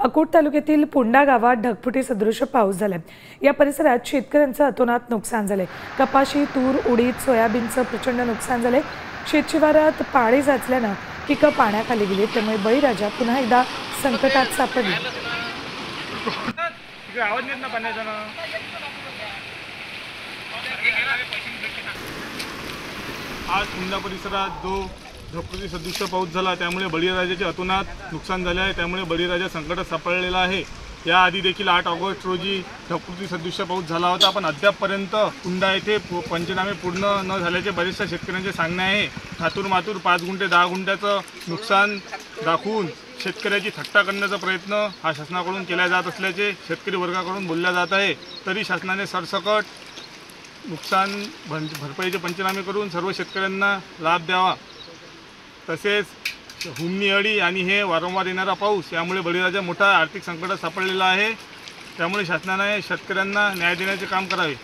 अकोट तालुक्यातील पुंडा गावात ढगफुटी सदृश पाऊस झालाय। या परिसरात शेतकऱ्यांचं अतोनात नुकसान झाले। कपाशी, तूर, उडीद, सोयाबीनचं प्रचंड नुकसान झाले। शेतशिवारात पाणी साचल्यानं पिकं पाण्याखाली गेली, त्यामुळे बळीराजा पुन्हा एकदा संकटात सापडला। आज पुंडा परिसरात जो ढगफुटी सदृश पाऊस झाला त्यामुळे बळीराजाचे अतोनात नुकसान झाले आहे। त्यामुळे बळीराजा संकटात सापडलेला आहे। याआधी देखील 8 ऑगस्ट रोजी ढगफुटी सदृश पाऊस झाला होता, पण अद्यापपर्यंत पुंडा येथे पंचनामे पूर्ण न झाल्याचे बरेचशा शेतकऱ्यांचे सांगणे आहे। थातूर 5 गुंठे 10 गुंठ्याचं नुकसान दाखवून शेतकऱ्याची थट्टा करण्याचा प्रयत्न हा शासनाकडून केला जात असल्याचे शेतकरी वर्गाकडून बोलल्या जात आहे। तरी शासनाने सरसकट नुकसान भरपाईचे पंचनामे करून सर्व शेतकऱ्यांना लाभ द्यावा। तसेच हुमणी अळी आणि हे वारंवार येणारा पाऊस यामुळे बळीराजा मोठा आर्थिक संकटात सापडलेला आहे। त्यामुळे शासनाने शेतकऱ्यांना न्याय देण्याचे काम करावे।